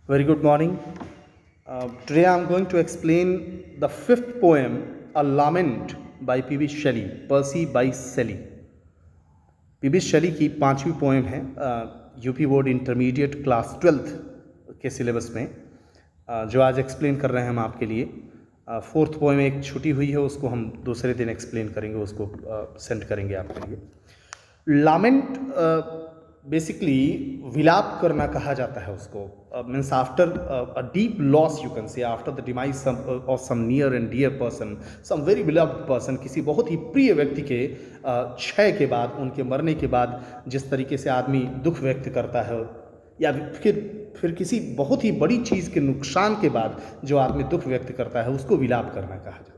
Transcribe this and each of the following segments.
Very good morning. Today I am going to explain the fifth poem, A Lament by P.B. Shelley, Percy by Shelley. P.B. Shelley की पांचवी poem है UP board intermediate class 12th के syllabus में, जो आज explain कर रहे हैं हम आपके लिए। फोर्थ पोएम एक छुट्टी हुई है, उसको हम दूसरे दिन एक्सप्लेन करेंगे, उसको सेंड करेंगे आपके लिए। लामेंट बेसिकली विलाप करना कहा जाता है उसको, means after a deep loss, you can say, after the demise of some near and dear person, some very beloved person, किसी बहुत ही प्रिय व्यक्ति के क्षय के बाद, उनके मरने के बाद जिस तरीके से आदमी दुख व्यक्त करता है, या फिर किसी बहुत ही बड़ी चीज़ के नुकसान के बाद जो आदमी दुख व्यक्त करता है, उसको विलाप करना कहा जाता है।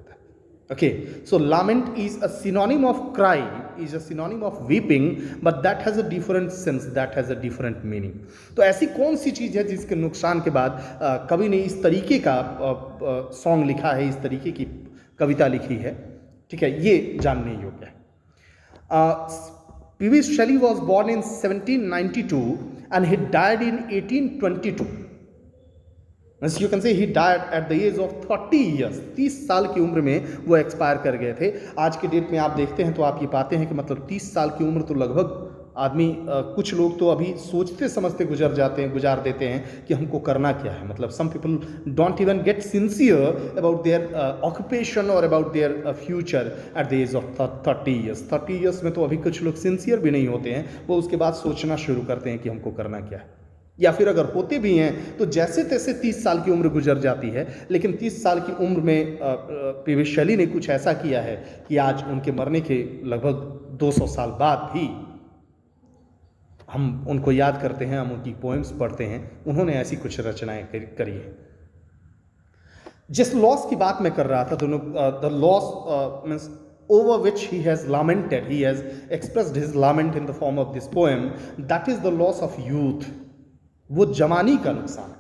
Okay, so lament is a synonym of cry, is a synonym of weeping, but that has a different sense, that has a different meaning. तो ऐसी कौन सी चीज़ है जिसके नुकसान के बाद कवि ने इस तरीके का सॉन्ग लिखा है, इस तरीके की कविता लिखी है, ठीक है, ये जानने योग्य है। P.B. Shelley was born in 1792 and he died in 1822. As you can say, he died at the age of 30 years. 30 साल की उम्र में वो एक्सपायर कर गए थे। आज के डेट में आप देखते हैं तो आप ये पाते हैं कि मतलब 30 साल की उम्र तो लगभग आदमी, कुछ लोग तो अभी सोचते समझते गुजार देते हैं कि हमको करना क्या है। मतलब some people don't even get sincere about their occupation और about their future at the age of 30 years. 30 years में तो अभी कुछ लोग सिंसियर भी नहीं होते हैं, वो उसके बाद सोचना शुरू करते हैं कि हमको करना क्या है, या फिर अगर होते भी हैं तो जैसे तैसे 30 साल की उम्र गुजर जाती है। लेकिन 30 साल की उम्र में पी.बी. शैली ने कुछ ऐसा किया है कि आज उनके मरने के लगभग 200 साल बाद भी हम उनको याद करते हैं, हम उनकी पोएम्स पढ़ते हैं। उन्होंने ऐसी कुछ रचनाएं करी है। जिस लॉस की बात मैं कर रहा था, the loss means over which he has lamented, he has expressed his lament in the form of this poem, that is the loss of youth. वो जवानी का नुकसान है,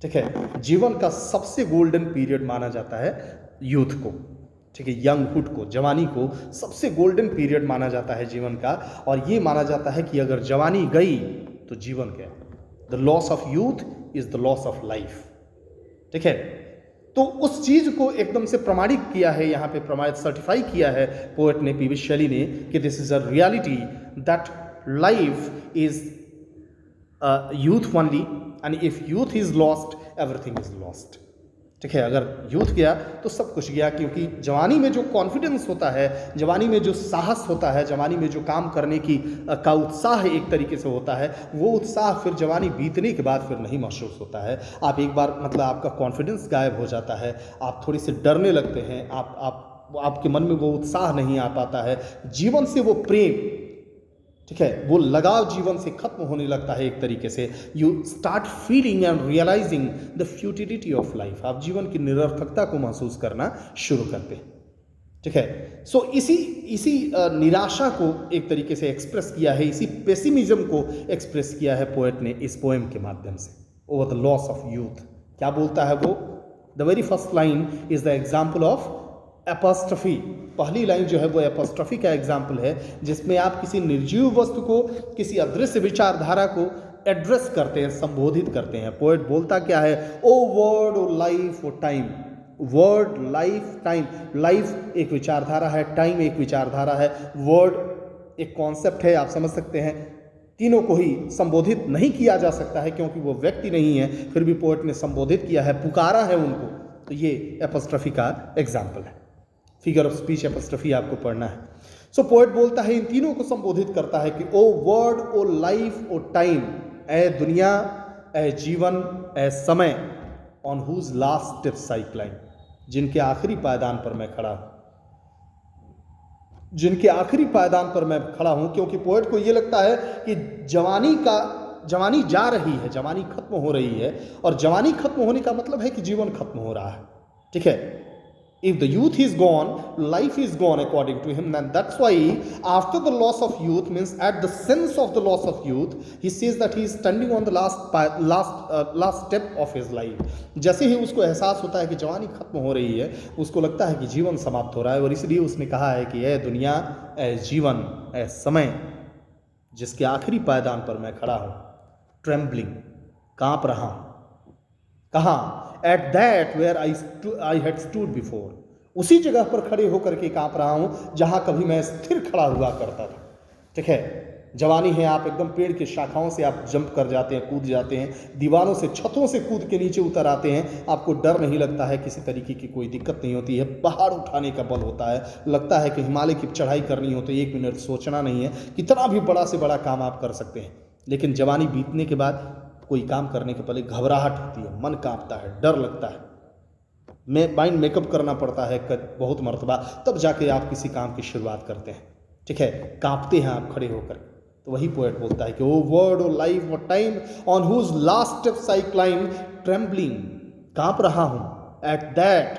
ठीक है। जीवन का सबसे गोल्डन पीरियड माना जाता है यूथ को, ठीक है, यंगहुड को, जवानी को सबसे गोल्डन पीरियड माना जाता है जीवन का। और ये माना जाता है कि अगर जवानी गई तो जीवन गया। The loss of youth is the loss of life, ठीक है। तो उस चीज को एकदम से प्रमाणित किया है, यहाँ पे प्रमाणित सर्टिफाई किया है पोएट ने, पी.बी. शैली ने, कि this is a reality that life is youth only, and if youth is lost, everything is lost, ठीक है। अगर यूथ गया तो सब कुछ गया, क्योंकि जवानी में जो कॉन्फिडेंस होता है, जवानी में जो साहस होता है, जवानी में जो काम करने की का उत्साह एक तरीके से होता है, वो उत्साह फिर जवानी बीतने के बाद फिर नहीं महसूस होता है। आप एक बार मतलब आपका कॉन्फिडेंस गायब हो जाता है, आप थोड़ी सी डरने लगते हैं, आपके मन में वो उत्साह नहीं आ पाता है, जीवन से वो प्रेम, ठीक है, वो लगाव जीवन से खत्म होने लगता है एक तरीके से। You start feeling and realizing the futility of life. आप जीवन की निरर्थकता को महसूस करना शुरू करते हैं, ठीक है। सो इसी निराशा को एक तरीके से एक्सप्रेस किया है, इसी पेसिमिज्म को एक्सप्रेस किया है पोएट ने इस पोएम के माध्यम से, over the loss of youth. क्या बोलता है वो? The very first line is the example of apostrophe. पहली लाइन जो है वो एपोस्ट्रफी का एग्जाम्पल है, जिसमें आप किसी निर्जीव वस्तु को, किसी अदृश्य विचारधारा को एड्रेस करते हैं, संबोधित करते हैं। पोएट बोलता क्या है? O word, O life, O time. Word, life, time. Life एक विचारधारा है, टाइम एक विचारधारा है, वर्ड एक कॉन्सेप्ट है, आप समझ सकते हैं। तीनों को ही संबोधित नहीं किया जा सकता है क्योंकि वो व्यक्ति नहीं है, फिर भी पोएट ने संबोधित किया है, पुकारा है उनको। तो ये एपोस्ट्रफी का एग्जाम्पल है। फिगर ऑफ स्पीच एपोस्ट्रफी आपको पढ़ना है। सो पोएट बोलता है, इन तीनों को संबोधित करता है कि O word, O life, O time, ए दुनिया, ए जीवन, ए समय, on whose last steps I climb, जिनके आखिरी पायदान पर मैं खड़ा हूं, जिनके आखिरी पायदान पर मैं खड़ा हूं। क्योंकि पोएट को यह लगता है कि जवानी जा रही है, जवानी खत्म हो रही है, और जवानी खत्म होने का मतलब है कि जीवन खत्म हो रहा है, ठीक है। If the youth is gone, life is gone according to him, and that's why after the loss of youth, means at the sense of the loss of youth, he says that he is standing on the last step of his life. जैसे ही उसको एहसास होता है कि जवानी खत्म हो रही है, उसको लगता है कि जीवन समाप्त हो रहा है, और इसलिए उसने कहा है कि ए दुनिया, ए जीवन, ए समय, जिसके आखिरी पायदान पर मैं खड़ा हूँ, ट्रेम्बलिंग, काँप रहा हूँ, कहाँ? At that where I had stood before, उसी जगह पर खड़े होकर के कांप रहा हूं जहां कभी मैं स्थिर खड़ा हुआ करता था। ठीक है, जवानी है, आप एकदम पेड़ की शाखाओं से आप जंप कर जाते हैं, कूद जाते हैं, दीवारों से, छतों से कूद के नीचे उतर आते हैं, आपको डर नहीं लगता है, किसी तरीके की कोई दिक्कत नहीं होती है, पहाड़ उठाने का बल होता है, लगता है कि हिमालय की चढ़ाई करनी हो तो 1 मिनट सोचना नहीं है, कितना भी बड़ा से बड़ा काम आप कर सकते हैं। लेकिन जवानी बीतने के बाद कोई काम करने के पहले घबराहट होती है, मन कांपता है, डर लगता है, माइंड मेकअप करना पड़ता है बहुत मरतबा, तब जाके आप किसी काम की शुरुआत करते हैं। ठीक है, कांपते हैं आप खड़े होकर। तो वही पोएट बोलता है कि O word, O life, O time on whose last steps I climb trembling, कांप रहा हूं at that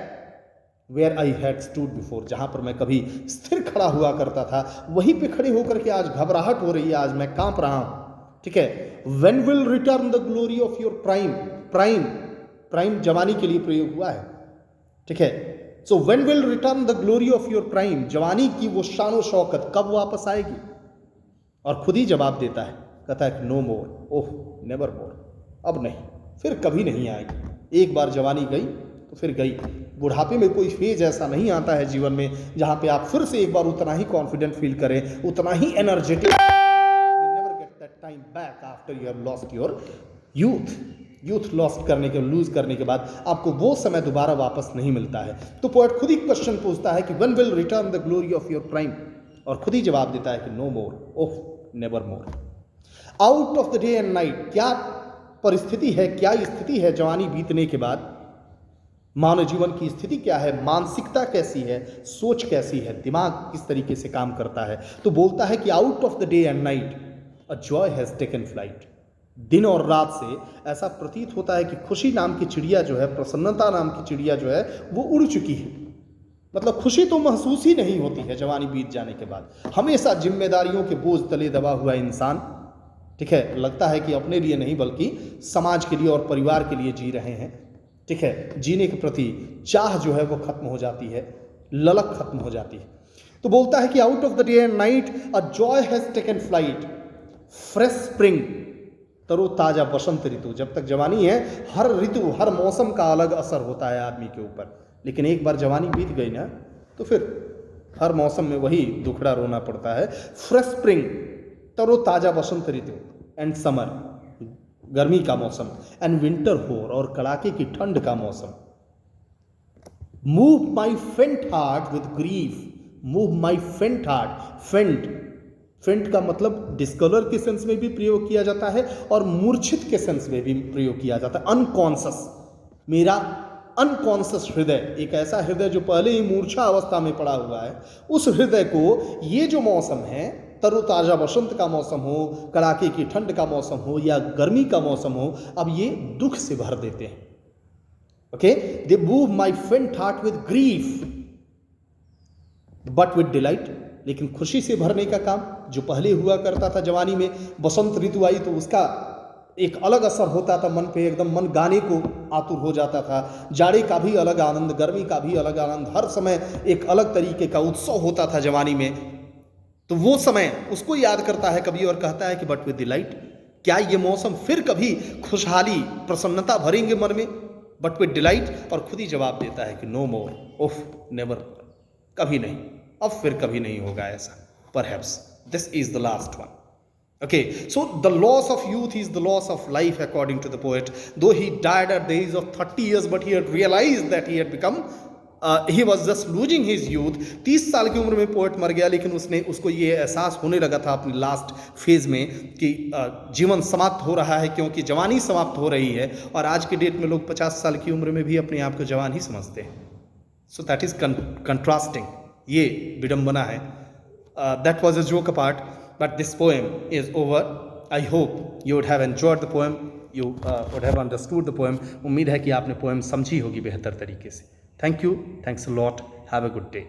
where I had stood before, जहां पर मैं कभी स्थिर खड़ा हुआ करता था, वहीं पे खड़े होकर के आज घबराहट हो रही है, आज मैं कांप रहा हूं। ठीक है, when will return the glory of your prime, prime, prime जवानी के लिए प्रयोग हुआ है। ठीक है, so when will return the glory of your prime, जवानी की वो शान शौकत कब वापस आएगी? और खुद ही जवाब देता है, कहता है कि नो मोर, ओह नेवर मोर, अब नहीं, फिर कभी नहीं आएगी। एक बार जवानी गई तो फिर गई। बुढ़ापे में कोई फेज ऐसा नहीं आता है जीवन में जहां पे आप फिर से एक बार उतना ही कॉन्फिडेंट फील करें, उतना ही energetic. You never get that time back after you have lost your youth. Youth lost करने के, लूज करने के बाद आपको वो समय दोबारा वापस नहीं मिलता है। तो पोएट खुद ही क्वेश्चन पूछता है कि when will return the glory of your prime, और खुद ही जवाब देता है कि no more, oh never more. Out of the day and night, क्या परिस्थिति है, क्या स्थिति है जवानी बीतने के बाद? मानव जीवन की स्थिति क्या है, मानसिकता कैसी है, सोच कैसी है, दिमाग किस तरीके से काम करता है? तो बोलता है कि out of the day and night a joy has taken flight, दिन और रात से ऐसा प्रतीत होता है कि खुशी नाम की चिड़िया जो है, प्रसन्नता नाम की चिड़िया जो है, वो उड़ चुकी है। मतलब खुशी तो महसूस ही नहीं होती है जवानी बीत जाने के बाद। हमेशा जिम्मेदारियों के बोझ तले दबा हुआ इंसान, ठीक है, लगता है कि अपने लिए नहीं बल्कि समाज के लिए और परिवार के लिए जी रहे हैं। ठीक है, जीने के प्रति चाह जो है वो खत्म हो जाती है, ललक खत्म हो जाती है। तो बोलता है कि out of the day and night a joy has taken flight, fresh spring, तरोताजा बसंत ऋतु। जब तक जवानी है, हर ऋतु, हर मौसम का अलग असर होता है आदमी के ऊपर, लेकिन एक बार जवानी बीत गई ना तो फिर हर मौसम में वही दुखड़ा रोना पड़ता है। फ्रेश स्प्रिंग, तरोताजा बसंत ऋतु, एंड समर, गर्मी का मौसम, एंड विंटर होर, और कड़ाके की ठंड का मौसम। मूव माई फेंट heart with grief, move my फेंट हार्ट, फेंट, फेंट का मतलब डिस्कलर के सेंस में भी प्रयोग किया जाता है और मूर्छित के सेंस में भी प्रयोग किया जाता है। अनकॉन्शस, मेरा अनकॉन्शस हृदय, एक ऐसा हृदय जो पहले ही मूर्छा अवस्था में पड़ा हुआ है, उस हृदय को ये जो मौसम है, तरोताजा बसंत का मौसम हो, कड़ाके की ठंड का मौसम हो या गर्मी का मौसम हो, अब ये दुख से भर देते हैं। ओके, दे मूव माई फेंट heart with grief but with delight, लेकिन खुशी से भरने का काम जो पहले हुआ करता था जवानी में, बसंत ऋतु आई तो उसका एक अलग असर होता था मन पे, एकदम मन गाने को आतुर हो जाता था। जाड़े का भी अलग आनंद, गर्मी का भी अलग आनंद, हर समय एक अलग तरीके का उत्सव होता था जवानी में। तो वो समय उसको याद करता है कभी और कहता है कि बट विद डिलाइट, क्या ये मौसम फिर कभी खुशहाली, प्रसन्नता भरेंगे मन में? बट विद डिलाइट, और खुद ही जवाब देता है कि नो मोर, ओफ नेवर, कभी नहीं, अब फिर कभी नहीं होगा ऐसा। Perhaps this is the last one. Okay, so the loss of youth is the loss of life according to the poet. Though he died at the age of 30 years, but he had realized that he had become, he was just losing his youth. 30 साल की उम्र में poet मर गया, लेकिन उसको ये एहसास होने लगा था अपने लास्ट फेज में कि जीवन समाप्त हो रहा है, क्योंकि जवानी समाप्त हो रही है। और आज के डेट में लोग 50 साल की उम्र में भी अपने आप को जवान ही समझते हैं। सो दैट इज कंट्रास्टिंग, ये विडंबना है। That was a joke apart, but this poem is over. I hope you would have enjoyed the poem, you would have understood the poem. उम्मीद है कि आपने पोएम समझी होगी बेहतर तरीके से। Thank you, thanks a lot, have a good day.